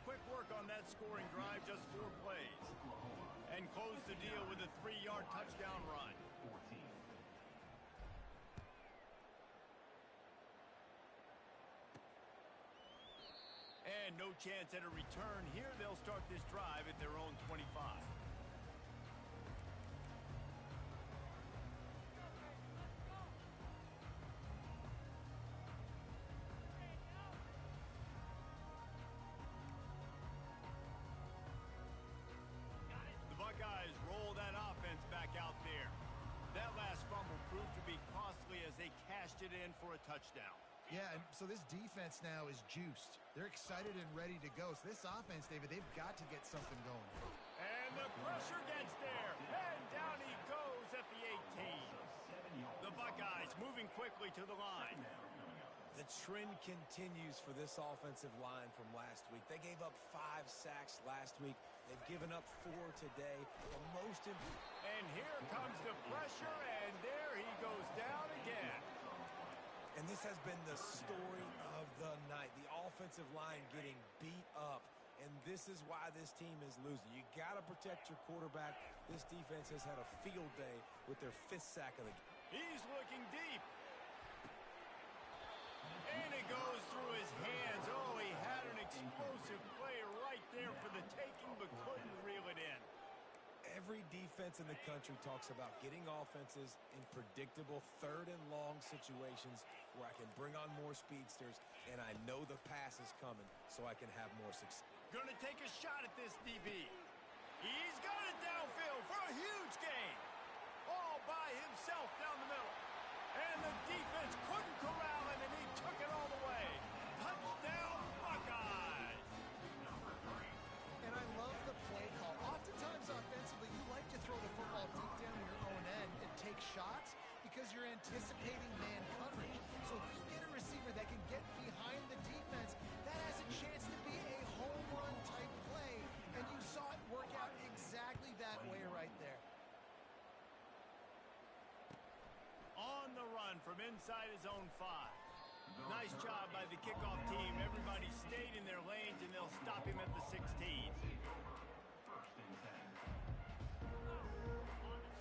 Quick work on that scoring drive, just 4 plays. And close the deal with a 3-yard touchdown run. And no chance at a return here. They'll start this drive at their own 25. The Buckeyes roll that offense it in for a touchdown. Yeah, and so this defense now is juiced. They're excited and ready to go. So this offense, David, they've got to get something going. And the pressure gets there. And down he goes at the 18. The Buckeyes moving quickly to the line. The trend continues for this offensive line from last week. They gave up 5 sacks last week. They've given up 4 today. The most And here comes the pressure, and there he goes down again. And this has been the story of the night. The offensive line getting beat up. And this is why this team is losing. You got to protect your quarterback. This defense has had a field day with their 5th sack of the game. He's looking deep. And it goes through his hands. Oh, he had an explosive play right there for the taking, but couldn't reel it in. Every defense in the country talks about getting offenses in predictable 3rd and long situations where I can bring on more speedsters and I know the pass is coming so I can have more success. Gonna take a shot at this DB. He's got it downfield for a huge gain. All by himself down the middle. And the defense couldn't corral him, and he took it all the way. Touchdown, Buckeyes! And I love the play call. Oftentimes offensively, you like to throw the football deep down in your own end and take shots because you're anticipating man coverage. So if you get a receiver that can get behind the defense, that has a chance to be a home run type play. And you saw it work out exactly that way right there. On the run from inside his own 5. Nice job by the kickoff team. Everybody stayed in their lanes, and they'll stop him at the 16.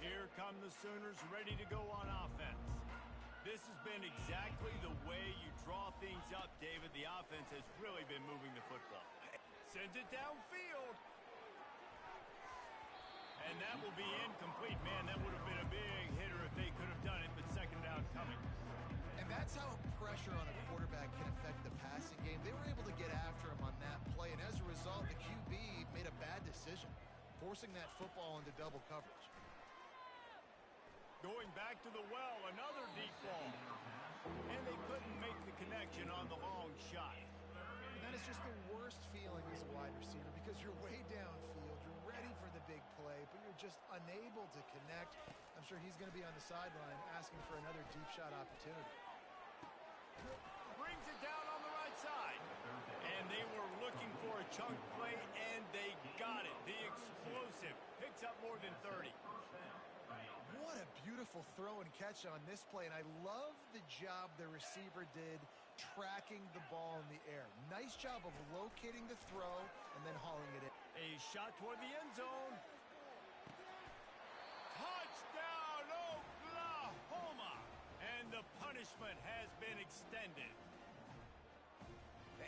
Here come the Sooners ready to go on offense. This has been exactly the way you draw things up, David. The offense has really been moving the football. Sends it downfield. And that will be incomplete. Man, that would have been a big hitter if they could have done it, but second down coming. And that's how pressure on a quarterback can affect the passing game. They were able to get after him on that play, and as a result, the QB made a bad decision, forcing that football into double coverage. Going back to the well, another deep ball. And they couldn't make the connection on the long shot. And that is just the worst feeling as a wide receiver because you're way downfield, you're ready for the big play, but you're just unable to connect. I'm sure he's going to be on the sideline asking for another deep shot opportunity. Brings it down on the right side. And they were looking for a chunk play, and they got it. The explosive picks up more than 30. What a beautiful throw and catch on this play, and I love the job the receiver did tracking the ball in the air. Nice job of locating the throw and then hauling it in. A shot toward the end zone. Touchdown, Oklahoma! And the punishment has been extended.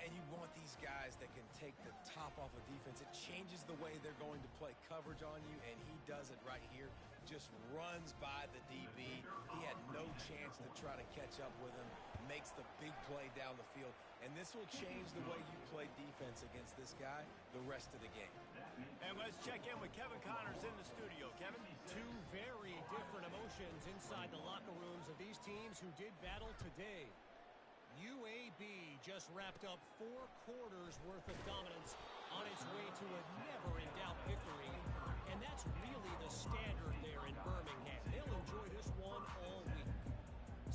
And you want these guys that can take the top off of defense. It changes the way they're going to play coverage on you, and he does it right here. Just runs by the DB. He had no chance to try to catch up with him. Makes the big play down the field. And this will change the way you play defense against this guy the rest of the game. And let's check in with Kevin Connors in the studio. Kevin? 2 very different emotions inside the locker rooms of these teams who did battle today. UAB just wrapped up 4 quarters worth of dominance on its way to a never-in-doubt victory. And that's really the standard there in Birmingham. They'll enjoy this one all week.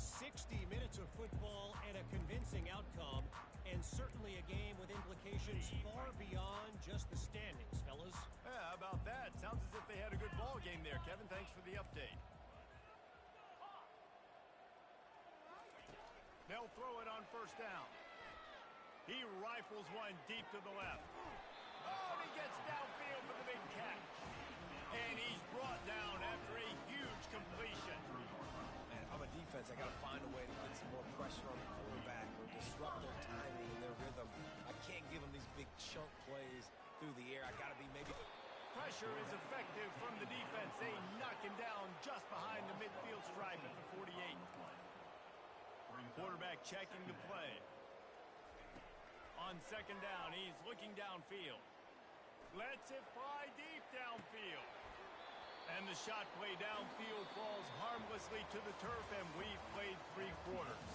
60 minutes of football and a convincing outcome, and certainly a game with implications far beyond just the standings, fellas. Yeah, how about that? Sounds as if they had a good ball game there. Kevin, thanks for the update. They'll throw it on first down. He rifles one deep to the left. Oh, he gets downfield for the big catch. And he's brought down after a huge completion. Man, if I'm a defense, I got to find a way to get some more pressure on the quarterback or disrupt their timing and their rhythm. I can't give them these big chunk plays through the air. I got to be maybe... Pressure is effective from the defense. They knock him down just behind the midfield stripe at the 48. Quarterback checking the play. On second down, he's looking downfield. Lets it fly deep downfield. And the shot play downfield falls harmlessly to the turf, and we've played 3 quarters.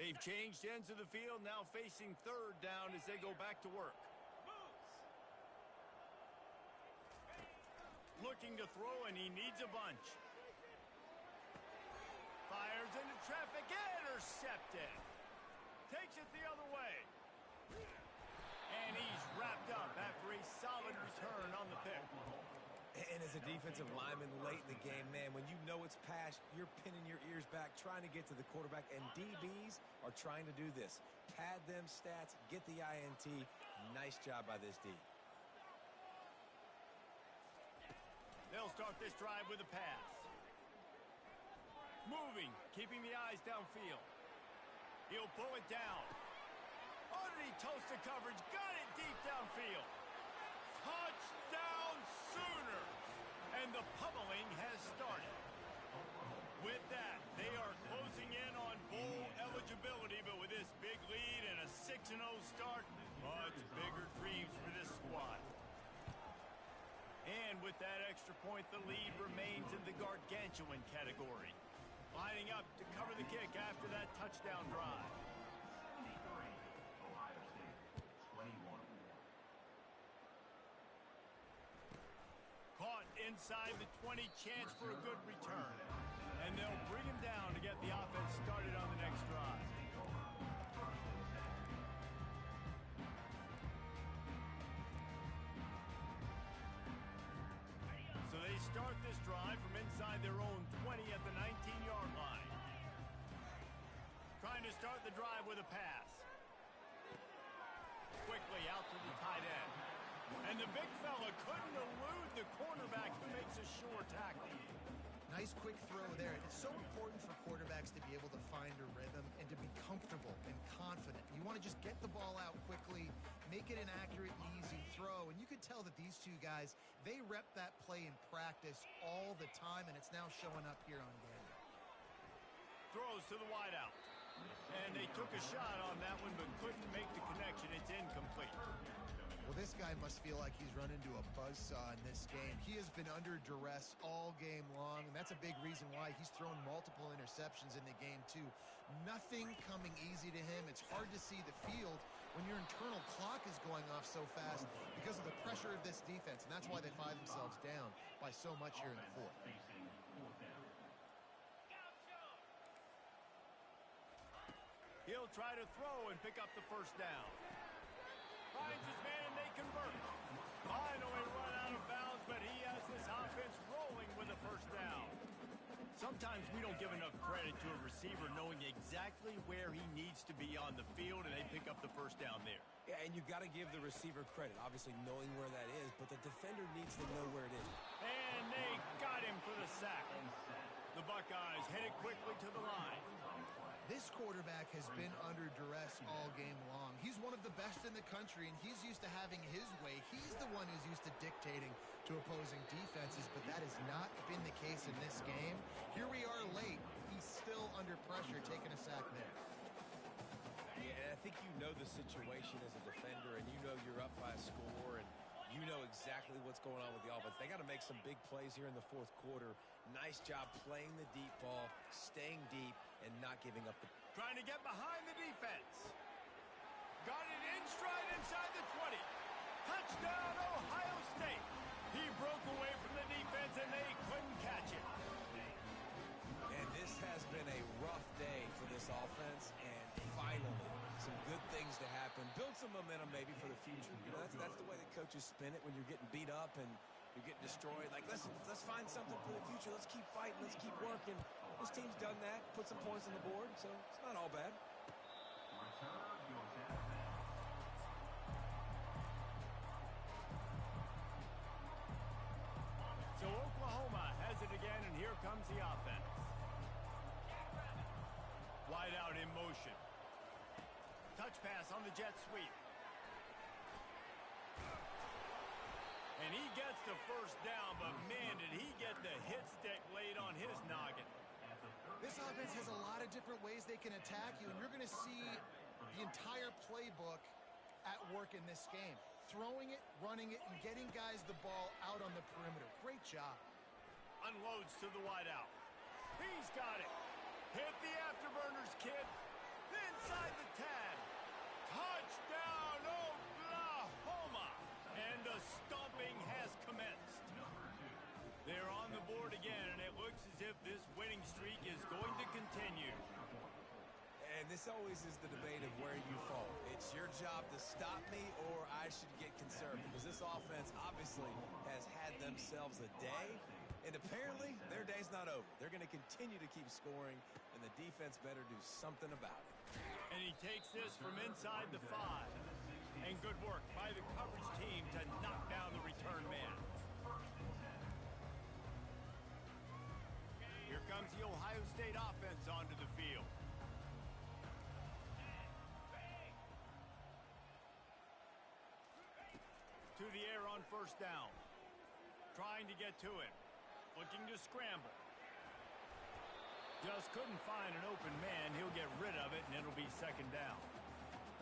They've changed ends of the field, now facing third down as they go back to work. Looking to throw, and he needs a bunch. Fires into traffic, intercepted. Takes it the other way. And he's wrapped up after a solid return on the pick. And as a defensive lineman late in the game, man, when you know it's passed, you're pinning your ears back, trying to get to the quarterback, and DBs are trying to do this. Pad them stats, get the INT. Nice job by this D. They'll start this drive with a pass. Moving, keeping the eyes downfield. He'll pull it down. Underneath toasted coverage, got it deep downfield. Touchdown Sooner! And the pummeling has started. With that, they are closing in on bowl eligibility, but with this big lead and a 6-0 start, much bigger dreams for this squad. And with that extra point, the lead remains in the gargantuan category. Lining up to cover the kick after that touchdown drive. Caught inside the 20, chance for a good return. And they'll bring him down to get the offense started on the next drive. So they start this drive from inside their own 20 at the 19-yard line. Trying to start the drive with a pass. Quickly out to the tight end. And the big fella couldn't elude the cornerback who makes a sure tackle. Nice quick throw there. It's so important for quarterbacks to be able to find a rhythm and to be comfortable and confident. You want to just get the ball out quickly, make it an accurate and easy throw. And you could tell that these two guys, they rep that play in practice all the time, and it's now showing up here on game. Throws to the wideout. And they took a shot on that one, but couldn't make the connection. It's incomplete. Well, this guy must feel like he's run into a buzzsaw in this game. He has been under duress all game long, and that's a big reason why he's thrown multiple interceptions in the game, too. Nothing coming easy to him. It's hard to see the field when your internal clock is going off so fast because of the pressure of this defense, and that's why they find themselves down by so much here in the fourth. He'll try to throw and pick up the first down. Finds his man, and they convert. Finally run out of bounds, but he has this offense rolling with a first down. Sometimes we don't give enough credit to a receiver knowing exactly where he needs to be on the field, and they pick up the first down there. Yeah, and you got to give the receiver credit, obviously knowing where that is, but the defender needs to know where it is. And they got him for the sack. The Buckeyes headed quickly to the line. This quarterback has been under duress all game long. He's one of the best in the country, and he's used to having his way. He's the one who's used to dictating to opposing defenses, but that has not been the case in this game. Here we are late. He's still under pressure, taking a sack there. Yeah, and I think you know the situation as a defender, and you know you're up by a score, and you know exactly what's going on with the offense. They got to make some big plays here in the fourth quarter. Nice job playing the deep ball, staying deep, and not giving up the... Trying to get behind the defense. Got it in stride inside the 20. Touchdown, Ohio State. He broke away from the defense, and they couldn't catch it. And this has been a rough day for this offense, and finally, some good things to happen. Build some momentum maybe for the future. You know, that's the way the coaches spin it when you're getting beat up and you're getting destroyed. Like, listen, let's find something for the future. Let's keep fighting. Let's keep working. This team's done that, put some points on the board, so it's not all bad. So Oklahoma has it again, and here comes the offense. Wide out in motion. Touch pass on the jet sweep. And he gets the first down, but man, did he get the hit stick laid on his noggin. This offense has a lot of different ways they can attack you, and you're going to see the entire playbook at work in this game. Throwing it, running it, and getting guys the ball out on the perimeter. Great job. Unloads to the wideout. He's got it. Hit the afterburners, kid. inside the 10. Touchdown, Oklahoma! And the stomping has commenced. They're on the board again, and it looks as if this winning streak is going to continue. And this always is the debate of where you fall. It's your job to stop me, or I should get concerned, because this offense obviously has had themselves a day, and apparently their day's not over. They're going to continue to keep scoring, and the defense better do something about it. And he takes this from inside the 5. And good work by the coverage team to knock down the return man. Here comes the Ohio State offense onto the field. To the air on first down. Trying to get to it. Looking to scramble. Just couldn't find an open man. He'll get rid of it, and it'll be second down.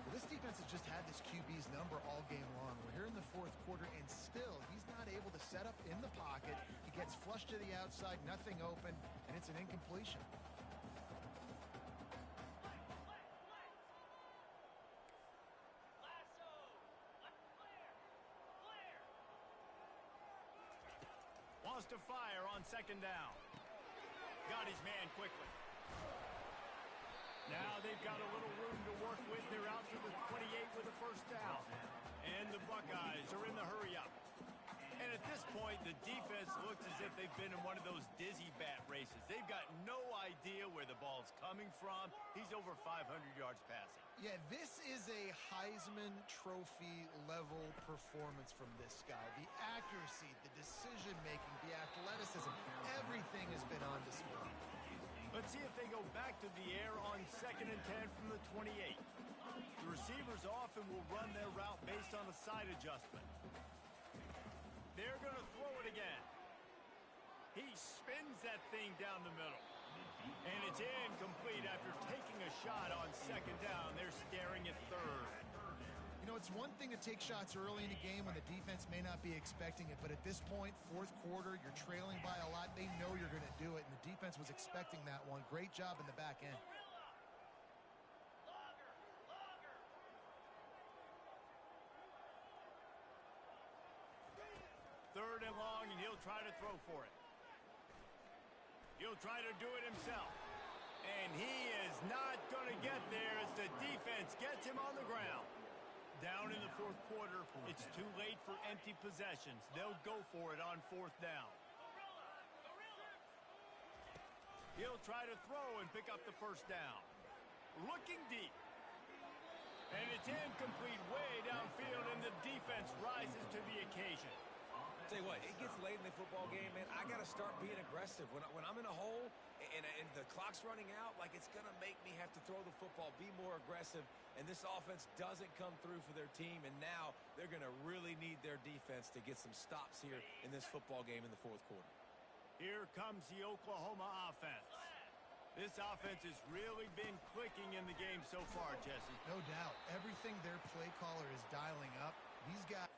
Well, this defense has just had this QB's number all game long. We're here in the fourth quarter, and still he's not able to set up in the pocket. He gets flushed to the outside, nothing open, and it's an incompletion. Wants to fire on second down. Got his man quickly. Now they've got a little room to work with. They're out to the 28 with a first down. And the Buckeyes are in the hurry up. And at this point, the defense looks as if they've been in one of those dizzy bat races. They've got no idea where the ball's coming from. He's over 500 yards passing. Yeah, this is a Heisman Trophy level performance from this guy. The accuracy, the decision-making, the athleticism, everything has been on display. Let's see if they go back to the air on second and 10 from the 28. The receivers often will run their route based on a side adjustment. They're going to throw it again. He spins that thing down the middle. And it's incomplete after taking a shot on second down. They're staring at third. You know, it's one thing to take shots early in a game when the defense may not be expecting it, but at this point, fourth quarter, you're trailing by a lot. They know you're going to do it, and the defense was expecting that one. Great job in the back end. Third and long, and he'll try to throw for it. He'll try to do it himself. And he is not going to get there as the defense gets him on the ground. Down in the fourth quarter, it's too late for empty possessions. They'll go for it on fourth down. He'll try to throw and pick up the first down. Looking deep. And it's incomplete way downfield, and the defense rises to the occasion. Tell you what, it gets late in the football game, man. I got to start being aggressive. When I'm in a hole and the clock's running out, like, it's going to make me have to throw the football, be more aggressive, and this offense doesn't come through for their team, and now they're going to really need their defense to get some stops here in this football game in the fourth quarter. Here comes the Oklahoma offense. This offense has really been clicking in the game so far, Jesse. No doubt. Everything their play caller is dialing up, these guys...